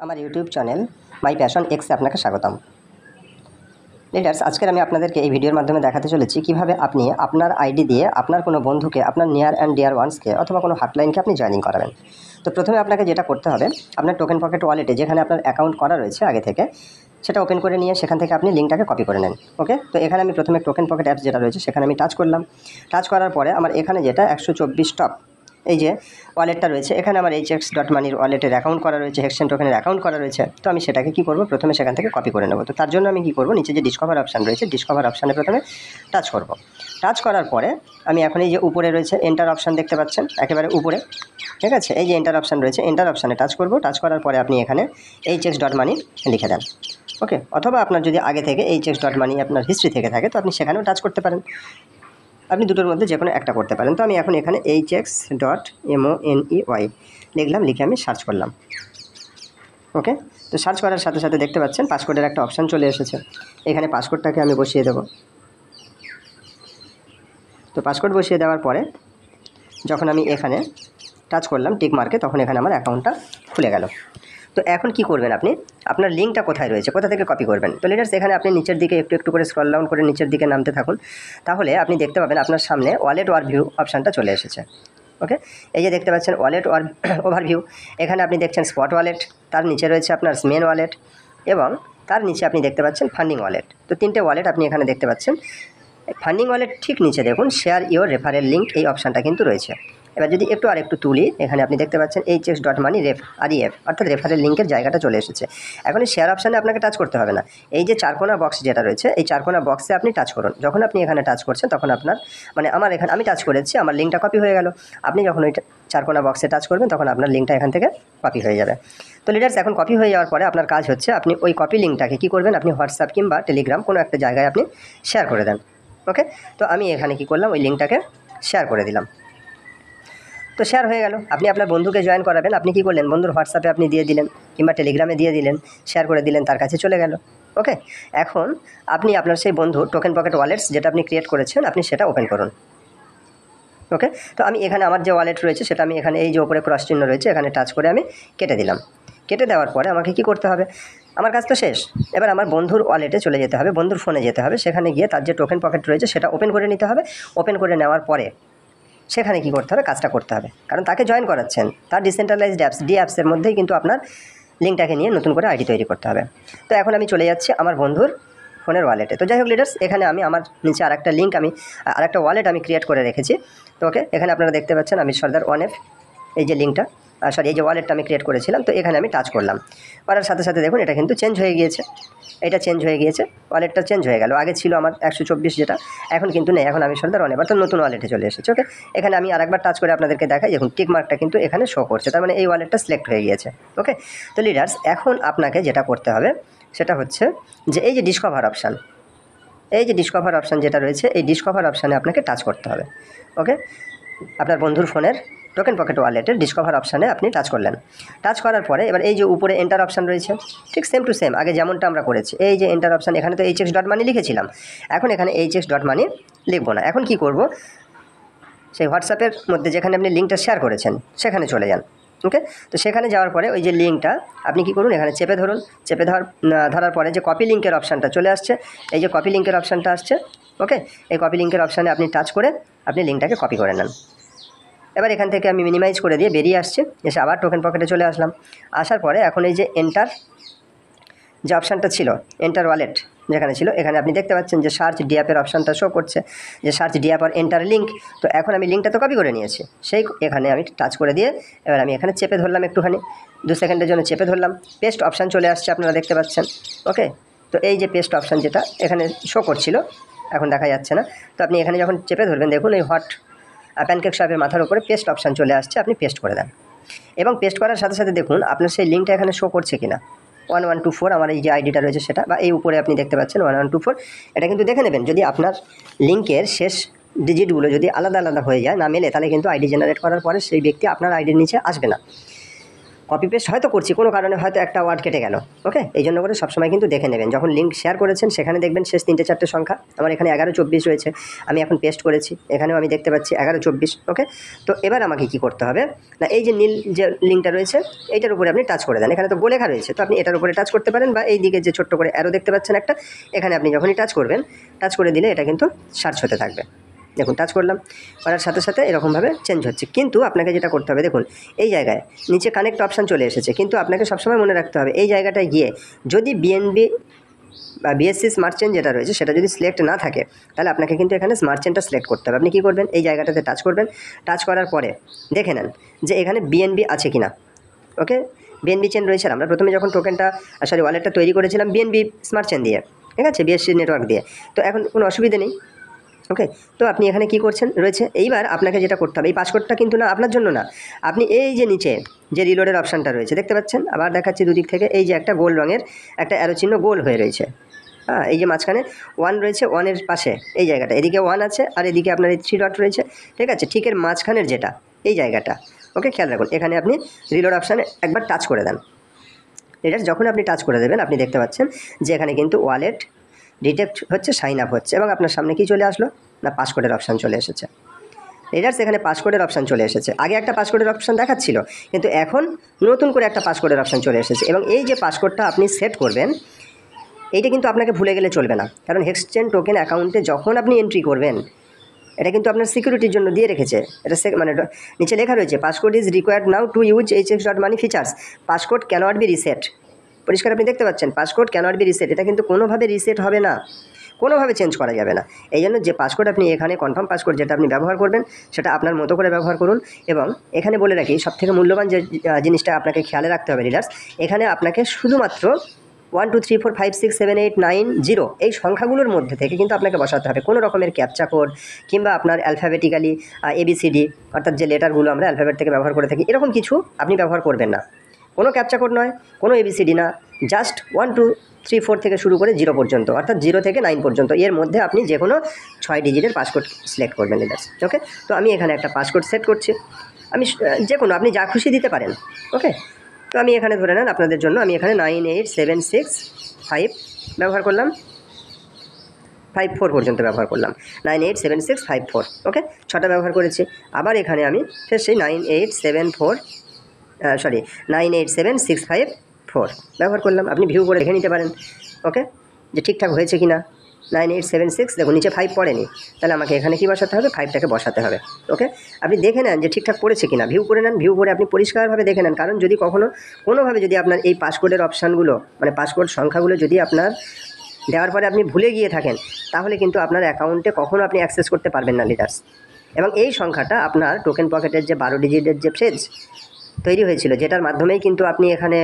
আমার YouTube channel my passion এক্সে আপনাকে স্বাগতম। লিডার্স, আজকের আমি আপনাদেরকে এই ভিডিওর মাধ্যমে দেখাতে চলেছি কিভাবে আপনি আপনার আইডি দিয়ে আপনার কোনো বন্ধুকে, আপনার নিয়ার অ্যান্ড ডিয়ার ওয়ান্সকে অথবা কোনো হটলাইনকে আপনি জয়েনিং করাবেন। তো প্রথমে আপনাকে যেটা করতে হবে, আপনার টোকেন পকেট ওয়ালেটে যেখানে আপনার অ্যাকাউন্ট করা রয়েছে আগে থেকে, সেটা ওপেন করে নিয়ে সেখান থেকে আপনি লিঙ্কটাকে কপি করে নেন। ওকে, তো এখানে আমি প্রথমে টোকেন পকেট অ্যাপস যেটা রয়েছে সেখানে আমি টাচ করলাম। টাচ করার পরে আমার এখানে যেটা 124 টপ এই যে ওয়ালেটটা রয়েছে, এখানে আমার hx.money ওয়ালেটের অ্যাকাউন্ট করা রয়েছে, হেক্সেন টোকেনের অ্যাকাউন্ট করা রয়েছে। তো আমি সেটাকে কী করব, প্রথমে সেখান থেকে কপি করে নেব। তো তার জন্য আমি কী করব, নিচে যে ডিসকভার অপশান রয়েছে, ডিসকভার অপশানে প্রথমে টাচ করব। টাচ করার পরে আমি এখন এই যে উপরে রয়েছে এন্টার অপশান দেখতে পাচ্ছেন একেবারে উপরে, ঠিক আছে, এই যে এন্টার অপশান রয়েছে, এন্টার অপশানে টাচ করব। টাচ করার পরে আপনি এখানে hx.money লিখে দেন। ওকে, অথবা আপনার যদি আগে থেকে hx.money আপনার হিস্ট্রি থেকে থাকে তো আপনি সেখানেও টাচ করতে পারেন। আপনি দুটোর মধ্যে যে কোনো একটা করতে পারেন। তো আমি এখন এখানে hx.money লিখলাম, লিখে আমি সার্চ করলাম। ওকে, তো সার্চ করার সাথে সাথে দেখতে পাচ্ছেন পাসওয়ার্ডের একটা অপশান চলে এসেছে। এখানে পাসওয়ার্ডটাকে আমি বসিয়ে দেব। তো পাসওয়ার্ড বসিয়ে দেওয়ার পরে যখন আমি এখানে টাচ করলাম টিক মার্কে, তখন এখানে আমার অ্যাকাউন্টটা খুলে গেল। তো এখন কি করবেন, আপনি আপনার লিঙ্কটা কোথায় রয়েছে, কোথা থেকে কপি করবেন। তো লিডার্স, এখানে আপনি নিচের দিকে একটু একটু করে স্ক্রল ডাউন করে নিচের দিকে নামতে থাকুন, তাহলে আপনি দেখতে পাবেন আপনার সামনে ওয়ালেট ওভারভিউ অপশানটা চলে এসেছে। ওকে, এই যে দেখতে পাচ্ছেন ওয়ালেট ওভারভিউ, এখানে আপনি দেখছেন স্পট ওয়ালেট, তার নিচে রয়েছে আপনার মেন ওয়ালেট এবং তার নিচে আপনি দেখতে পাচ্ছেন ফান্ডিং ওয়ালেট। তো তিনটে ওয়ালেট আপনি এখানে দেখতে পাচ্ছেন। ফান্ডিং ওয়ালেট ঠিক নিচে দেখুন শেয়ার ইওর রেফারেল লিঙ্ক, এই অপশানটা কিন্তু রয়েছে। এবার যদি একটু আরেকটু তুলি, এখানে আপনি দেখতে পাচ্ছেন hx.money REF অর্থাৎ রেফারেল লিঙ্কের জায়গাটা চলে এসেছে। এখন এই শেয়ার অপশানে আপনাকে টাচ করতে হবে না, এই যে চারকোনা বক্স যেটা রয়েছে এই চারকোনা বক্সে আপনি টাচ করুন। যখন আপনি এখানে টাচ করছেন তখন আপনার আমার এখানে আমি টাচ করেছি, আমার লিঙ্কটা কপি হয়ে গেল। আপনি যখন ওই চারকোনা বক্সে টাচ করবেন তখন আপনার লিঙ্কটা এখান থেকে কপি হয়ে যাবে। তো লিডার্স, এখন কপি হয়ে যাওয়ার পরে আপনার কাজ হচ্ছে আপনি ওই কপি লিঙ্কটাকে কী করবেন, আপনি হোয়াটসঅ্যাপ কিংবা টেলিগ্রাম কোনো একটা জায়গায় আপনি শেয়ার করে দেন। ওকে, তো আমি এখানে কি করলাম, ওই লিঙ্কটাকে শেয়ার করে দিলাম। তো শেয়ার হয়ে গেল। আপনি আপনার বন্ধুকে জয়েন করাবেন, আপনি কি করলেন, বন্ধুর হোয়াটসঅ্যাপে আপনি দিয়ে দিলেন কিংবা টেলিগ্রামে দিয়ে দিলেন, শেয়ার করে দিলেন, তার কাছে চলে গেল। ওকে, এখন আপনি আপনার সেই বন্ধু টোকেন পকেট ওয়ালেটস যেটা আপনি ক্রিয়েট করেছেন আপনি সেটা ওপেন করুন। ওকে, তো আমি এখানে আমার যে ওয়ালেট রয়েছে সেটা আমি এখানে এই যে ওপরে ক্রস চিহ্ন রয়েছে এখানে টাচ করে আমি কেটে দিলাম। কেটে দেওয়ার পরে আমাকে কি করতে হবে, আমার কাজ তো শেষ। এবার আমার বন্ধুর ওয়ালেটে চলে যেতে হবে, বন্ধুর ফোনে যেতে হবে, সেখানে গিয়ে তার যে টোকেন পকেট রয়েছে সেটা ওপেন করে নিতে হবে। ওপেন করে নেওয়ার পরে সেখানে কি করতে হবে, কাজটা করতে হবে, কারণ তাকে জয়েন করাচ্ছেন, তার ডিসেন্ট্রালাইজড অ্যাপস অ্যাপসের মধ্যেই কিন্তু আপনার লিঙ্কটাকে নিয়ে নতুন করে আইডি তৈরি করতে হবে। তো এখন আমি চলে যাচ্ছি আমার বন্ধুর ফোনের ওয়ালেটে। তো যাই হোক লিডার্স, এখানে আমি আমার নিচে আরেকটা লিঙ্ক আরেকটা ওয়ালেট আমি ক্রিয়েট করে রেখেছি। তো ওকে, এখানে আপনারা দেখতে পাচ্ছেন আমি সর্দার 1F এই যে লিঙ্কটা এই যে ওয়ালেটটা আমি ক্রিয়েট করেছিলাম, তো এখানে আমি টাচ করলাম। করার সাথে সাথে দেখুন এটা কিন্তু চেঞ্জ হয়ে গিয়েছে, এটা চেঞ্জ হয়ে গিয়েছে, ওয়ালেটটা চেঞ্জ হয়ে গেল। আগে ছিল আমার 124 যেটা, এখন কিন্তু নেই, এখন আমি সর্দার 1F অর্থাৎ নতুন ওয়ালেটে চলে এসেছে। ওকে, এখানে আমি আরেকবার টাচ করে আপনাদেরকে দেখাই, দেখুন টিক মার্কটা কিন্তু এখানে শো করছে, তার মানে এই ওয়ালেটটা সিলেক্ট হয়ে গিয়েছে। ওকে, তো লিডার্স, এখন আপনাকে যেটা করতে হবে সেটা হচ্ছে যে এই যে ডিসকভার অপশান, এই যে ডিসকভার অপশান যেটা রয়েছে এই ডিসকভার অপশানে আপনাকে টাচ করতে হবে। ওকে, আপনার বন্ধুর ফোনের টোকেন পকেট ওয়ালেটের ডিসকভার অপশানে আপনি টাচ করলেন। টাচ করার পরে এবার এই যে উপরে এন্টার অপশান রয়েছে, ঠিক সেম টু সেম আগে যেমনটা আমরা করেছি, এই যে এন্টার অপশান, এখানে তো hx.money লিখেছিলাম, এখন এখানে hx.money লিখবো না। এখন কি করব, সেই হোয়াটসঅ্যাপের মধ্যে যেখানে আপনি লিঙ্কটা শেয়ার করেছেন সেখানে চলে যান। ওকে, তো সেখানে যাওয়ার পরে ওই যে লিঙ্কটা আপনি কি করুন, এখানে চেপে ধরুন। চেপে ধরার পরে যে কপি লিঙ্কের অপশানটা চলে আসছে, এই যে কপি লিঙ্কের অপশানটা আসছে। ওকে, এই কপি লিঙ্কের অপশানে আপনি টাচ করে আপনি লিঙ্কটাকে কপি করে নেন। এবার এখান থেকে আমি মিনিমাইজ করে দিয়ে বেরিয়ে আসছি, এসে আবার টোকেন পকেটে চলে আসলাম। আসার পরে এখন এই যে এন্টার যে অপশানটা ছিল, এন্টার ওয়ালেট যেখানে ছিল, এখানে আপনি দেখতে পাচ্ছেন যে সার্চ ডিঅ্যাপের অপশানটা শো করছে, যে সার্চ ডিঅ্যাপ আর এন্টার লিঙ্ক। তো এখন আমি লিঙ্কটা তো কপি করে নিয়েছি, সেই এখানে আমি টাচ করে দিয়ে এবার আমি এখানে চেপে ধরলাম, একটুখানি 2 সেকেন্ডের জন্য চেপে ধরলাম। পেস্ট অপশান চলে আসছে, আপনারা দেখতে পাচ্ছেন। ওকে, তো এই যে পেস্ট অপশান যেটা এখানে শো করছিল এখন দেখা যাচ্ছে না, তো আপনি এখানে যখন চেপে ধরবেন দেখুন এই প্যানকেক শপের মাথার উপরে পেস্ট অপশান চলে আসছে, আপনি পেস্ট করে দেন। এবং পেস্ট করার সাথে সাথে দেখুন আপনার সেই লিঙ্কটা এখানে শো করছে কিনা। 1124 আমার এই যে আইডিটা রয়েছে সেটা, বা এই উপরে আপনি দেখতে পাচ্ছেন 1124, এটা কিন্তু দেখে নেবেন। যদি আপনার লিঙ্কের শেষ ডিজিটগুলো যদি আলাদা আলাদা হয়ে যায়, না মেলে, তাহলে কিন্তু আইডি জেনারেট করার পরে সেই ব্যক্তি আপনার আইডির নিচে আসবে না। কপি পেস্ট হয়তো করছি, কোনো কারণে হয়তো একটা ওয়ার্ড কেটে গেল। ওকে, এই জন্য করে সবসময় কিন্তু দেখে নেবেন, যখন লিঙ্ক শেয়ার করেছেন সেখানে দেখবেন শেষ 3-4টে সংখ্যা। আমার এখানে 11-24 রয়েছে, আমি এখন পেস্ট করেছি, এখানেও আমি দেখতে পাচ্ছি 11-24। ওকে, তো এবার আমাকে কি করতে হবে না, এই যে নীল যে লিঙ্কটা রয়েছে এইটার উপরে আপনি টাচ করে দেন। এখানে তো গোল লেখা রয়েছে, তো আপনি এটার উপরে টাচ করতে পারেন, বা এই দিকে যে ছোট্ট করে অ্যারো দেখতে পাচ্ছেন একটা, এখানে আপনি যখনই টাচ করবেন, টাচ করে দিলে এটা কিন্তু সার্চ হতে থাকবে। দেখুন টাচ করলাম, করার সাথে সাথে এরকমভাবে চেঞ্জ হচ্ছে। কিন্তু আপনাকে যেটা করতে হবে, দেখুন এই জায়গায় নিচে কানেক্ট অপশান চলে এসেছে, কিন্তু আপনাকে সবসময় মনে রাখতে হবে এই জায়গাটায় গিয়ে যদি বিএনবি বা বিএসসি স্মার্ট চেন যেটা রয়েছে সেটা যদি সিলেক্ট না থাকে, তাহলে আপনাকে কিন্তু এখানে স্মার্ট চেনটা সিলেক্ট করতে হবে। আপনি কী করবেন, এই জায়গাটাতে টাচ করবেন, টাচ করার পরে দেখে নেন যে এখানে বিএনবি আছে কিনা। ওকে, বিএনবি চেন রয়েছে। আমরা প্রথমে যখন টোকেনটা ওয়ালেটটা তৈরি করেছিলাম বিএনবি স্মার্ট চেন দিয়ে, ঠিক আছে, বিএসসি নেটওয়ার্ক দিয়ে, তো এখন কোনো অসুবিধা নেই। ওকে, তো আপনি এখানে কি করছেন রয়েছে, এইবার আপনাকে যেটা করতে হবে, এই পাসওয়ার্ডটা কিন্তু না আপনার জন্য না, আপনি এই যে নিচে যে রিলোডের অপশানটা রয়েছে দেখতে পাচ্ছেন, আবার দেখাচ্ছি দুদিক থেকে, এই যে একটা গোল রঙের একটা অ্যারো চিহ্ন গোল হয়ে রয়েছে, হ্যাঁ, এই যে মাঝখানে 1 রয়েছে, 1-এর পাশে এই জায়গাটা, এদিকে 1 আছে আর এদিকে আপনার এই 3 ডট রয়েছে, ঠিক আছে, ঠিকের মাঝখানের যেটা এই জায়গাটা। ওকে, খেয়াল রাখুন, এখানে আপনি রিলোড অপশানে একবার টাচ করে দেন। এটা যখন আপনি টাচ করে দেবেন, আপনি দেখতে পাচ্ছেন যে এখানে কিন্তু ওয়ালেট ডিটেক্ট হচ্ছে, সাইন আপ হচ্ছে, এবং আপনার সামনে কি চলে আসলো না, পাসকোডের অপশান চলে এসেছে। রিডার্স, এখানে পাসকোডের অপশান চলে এসেছে। আগে একটা পাসকোডের অপশান দেখাচ্ছিল, কিন্তু এখন নতুন করে একটা পাসকোডের অপশান চলে এসেছে, এবং এই যে পাসকোডটা আপনি সেট করবেন এইটা কিন্তু আপনাকে ভুলে গেলে চলবে না, কারণ হেক্সচেন টোকেন অ্যাকাউন্টে যখন আপনি এন্ট্রি করবেন, এটা কিন্তু আপনার সিকিউরিটির জন্য দিয়ে রেখেছে। এটা মানে নিচে লেখা রয়েছে, passcode is required now to use hx.money features, passcode cannot be reset. পরিষ্কার আপনি দেখতে পাচ্ছেন, পাসকোড ক্যানট বি রিসেট, এটা কিন্তু কোনোভাবে রিসেট হবে না, কোনোভাবে চেঞ্জ করা যাবে না। এই জন্য যে পাসকোড আপনি এখানে কনফার্ম পাসকোড যেটা আপনি ব্যবহার করবেন সেটা আপনার মতো করে ব্যবহার করুন। এবং এখানে বলে রাখি, সবথেকে মূল্যবান যে জিনিসটা আপনাকে খেয়ালে রাখতে হবে রিডার্স, এখানে আপনাকে শুধুমাত্র 1 2 3 4 5 6 7 8 9 0 এই সংখ্যাগুলোর মধ্যে থেকে কিন্তু আপনাকে বসাতে হবে। কোনো রকমের ক্যাপচা কোড কিংবা আপনার অ্যালফাবেটিক্যালি ABCD, অর্থাৎ যে লেটারগুলো আমরা অ্যালফাবেট থেকে ব্যবহার করে থাকি, এরকম কিছু আপনি ব্যবহার করবেন না। কোনো ক্যাপচা কোড নয়, কোনো ABCD না, জাস্ট 1 2 3 4 থেকে শুরু করে 0 পর্যন্ত, অর্থাৎ 0 থেকে 9 পর্যন্ত, এর মধ্যে আপনি যে কোনো 6 ডিজিটের পাসকোড সিলেক্ট করবেন লিডার্স। ওকে, তো আমি এখানে একটা পাসকোড সেট করছি, আমি যে কোনো, আপনি যা খুশি দিতে পারেন। ওকে, তো আমি এখানে ধরে নেন আপনাদের জন্য আমি এখানে 98765 ব্যবহার করলাম, 54 পর্যন্ত ব্যবহার করলাম, 98765 ওকে, 6টা ব্যবহার করেছি। আবার এখানে আমি সেই 98765 ব্যবহার করলাম। আপনি ভিউ করে দেখে নিতে পারেন ওকে, যে ঠিকঠাক হয়েছে কি না। 9876, দেখুন নিচে 5 পড়েনি, তাহলে আমাকে এখানে কি বসাতে হবে, 5টাকে বসাতে হবে। ওকে, আপনি দেখে নেন যে ঠিকঠাক পড়েছে কিনা, ভিউ করে নেন, ভিউ করে আপনি পরিষ্কারভাবে দেখে নেন, কারণ যদি কোনোভাবে যদি আপনার এই পাসকোডের অপশানগুলো মানে পাসকোড সংখ্যাগুলো যদি আপনার দেওয়ার পরে আপনি ভুলে গিয়ে থাকেন, তাহলে কিন্তু আপনার অ্যাকাউন্টে কখনও আপনি অ্যাক্সেস করতে পারবেন না লিডার্স। এবং এই সংখ্যাটা আপনার টোকেন পকেটের যে 12 ডিজিটের যে ফ্রেজ তৈরি হয়েছিল, যেটার মাধ্যমেই কিন্তু আপনি এখানে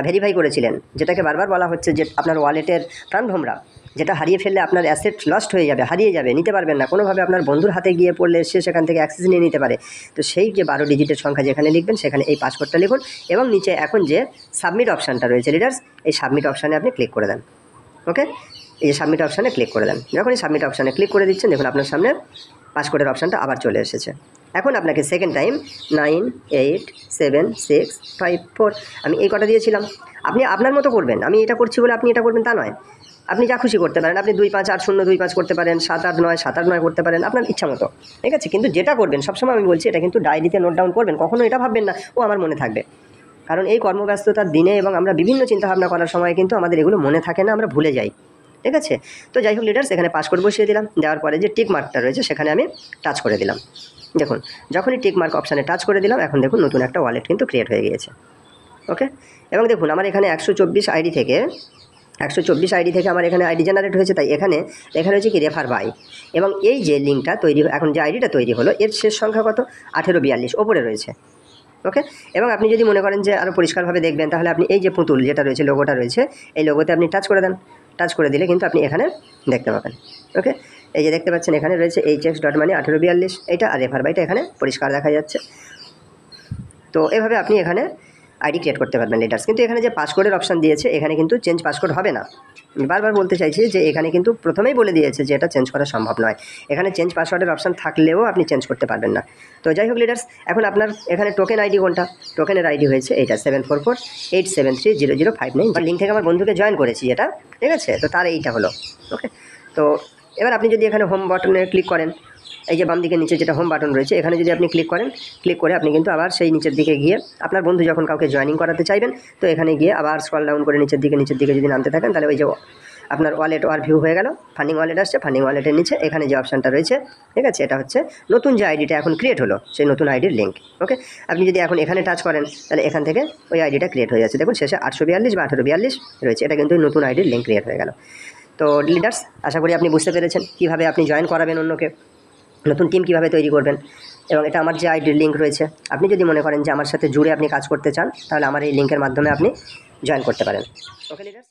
ভেরিফাই করেছিলেন, যেটাকে বারবার বলা হচ্ছে যে আপনার ওয়ালেটের প্রাণভোমরা, যেটা হারিয়ে ফেললে আপনার অ্যাসেট লস্ট হয়ে যাবে, হারিয়ে যাবে, নিতে পারবেন না কোনোভাবে, আপনার বন্ধুর হাতে গিয়ে পড়লে সে সেখান থেকে অ্যাক্সেস নিয়ে নিতে পারে। তো সেই যে 12 ডিজিটের সংখ্যা যেখানে লিখবেন সেখানে এই পাসকোডটা লিখুন, এবং নিচে এখন যে সাবমিট অপশানটা রয়েছে লিডার্স, এই সাবমিট অপশানে আপনি ক্লিক করে দেন। ওকে, এই যে সাবমিট অপশানে ক্লিক করে দেন। যখনই সাবমিট অপশানে ক্লিক করে দিচ্ছেন, দেখুন আপনার সামনে পাসকোডের অপশানটা আবার চলে এসেছে। এখন আপনাকে সেকেন্ড টাইম 98765 আমি এই কটা দিয়েছিলাম, আপনি আপনার মতো করবেন। আমি এটা করছি বলে আপনি এটা করবেন তা নয়, আপনি যা খুশি করতে পারেন। আপনি 258025 করতে পারেন, 789 789 করতে পারেন, আপনার ইচ্ছা মতো, ঠিক আছে। কিন্তু যেটা করবেন সবসময় আমি বলছি, এটা কিন্তু ডায়েরিতে নোট ডাউন করবেন, কখনো এটা ভাববেন না ও আমার মনে থাকবে, কারণ এই কর্মব্যস্ততার দিনে এবং আমরা বিভিন্ন চিন্তাভাবনা করার সময় কিন্তু আমাদের এগুলো মনে থাকে না, আমরা ভুলে যাই, ঠিক আছে। তো যাই হোক লিডার্স, এখানে পাসকোড বসিয়ে দিলাম, দেওয়ার পরে যে টিক মার্কটা রয়েছে সেখানে আমি টাচ করে দিলাম। দেখুন যখনই টিক মার্ক অপশানে টাচ করে দিলাম, এখন দেখুন নতুন একটা ওয়ালেট কিন্তু ক্রিয়েট হয়ে গিয়েছে। ওকে, এবং দেখুন আমার এখানে 124 আইডি থেকে আমার এখানে আইডি জেনারেট হয়েছে, তাই এখানে লেখা রয়েছে কি রেফার বাই, এবং এই যে লিঙ্কটা তৈরি, এখন যে আইডিটা তৈরি হলো এর শেষ সংখ্যা কত, 1842 ওপরে রয়েছে। ওকে, এবং আপনি যদি মনে করেন যে আরও পরিষ্কারভাবে দেখবেন, তাহলে আপনি এই যে পুতুল যেটা রয়েছে, লোগোটা রয়েছে, এই লোগোতে আপনি টাচ করে দেন। টাচ করে দিলে কিন্তু আপনি এখানে দেখতে পাবেন। ওকে, এই যে দেখতে পাচ্ছেন এখানে রয়েছে hx.money 1842 এইটা, আর রেফার বাইটা এখানে পরিষ্কার দেখা যাচ্ছে। তো এভাবে আপনি এখানে আইডি ক্রিয়েট করতে পারবেন লিডার্স। কিন্তু এখানে যে পাসকোডের অপশান দিয়েছে এখানে কিন্তু চেঞ্জ পাসকোড হবে না। আমি বারবার বলতে চাইছি যে এখানে কিন্তু প্রথমেই বলে দিয়েছে যে এটা চেঞ্জ করা সম্ভব নয়। এখানে চেঞ্জ পাসওয়ার্ডের অপশান থাকলেও আপনি চেঞ্জ করতে পারবেন না। তো যাই হোক লিডার্স, এখন আপনার এখানে টোকেন আইডি কোনটা? টোকেনের আইডি হয়েছে এইটা 7448730059। লিঙ্ক থেকে আমার বন্ধুকে জয়েন করেছি এটা, ঠিক আছে? তো তার এইটা হলো ওকে। তো এবার আপনি যদি এখানে হোম বাটনে ক্লিক করেন, এই যে বাম দিকে নিচে যেটা হোম বাটন রয়েছে এখানে যদি আপনি ক্লিক করেন, ক্লিক করে আপনি কিন্তু আবার সেই নিচের দিকে গিয়ে আপনার বন্ধু যখন কাউকে জয়েনিং করাতে চাইবেন তো এখানে গিয়ে আবার স্ক্রল ডাউন করে নিচের দিকে যদি নামতে থাকেন তাহলে ওই যে আপনার ওয়ালেট ওভারভিউ হয়ে গেল, ফান্ডিং ওয়ালেট আসছে, ফান্ডিং ওয়ালেটের নিচে এখানে যে অপশানটা রয়েছে, ঠিক আছে? এটা হচ্ছে নতুন যে আইডিটা এখন ক্রিয়েট হলো সেই নতুন আইডির লিঙ্ক। ওকে, আপনি যদি এখন এখানে টাচ করেন তাহলে এখান থেকে ওই আইডিটা ক্রিয়েট হয়ে যাচ্ছে। দেখুন শেষে 842 বা 1842 রয়েছে, এটা কিন্তু নতুন আইডির লিঙ্ক ক্রিয়েট হয়ে গেল। তো লিডার্স, আশা করি আপনি বুঝতে পেরেছেন কীভাবে আপনি জয়েন করাবেন অন্যকে, নতুন টিম কীভাবে তৈরি করবেন। এবং এটা আমার যে আইডির লিঙ্ক রয়েছে, আপনি যদি মনে করেন যে আমার সাথে জুড়ে আপনি কাজ করতে চান তাহলে আমার এই লিঙ্কের মাধ্যমে আপনি জয়েন করতে পারেন। ওকে লিডার্স।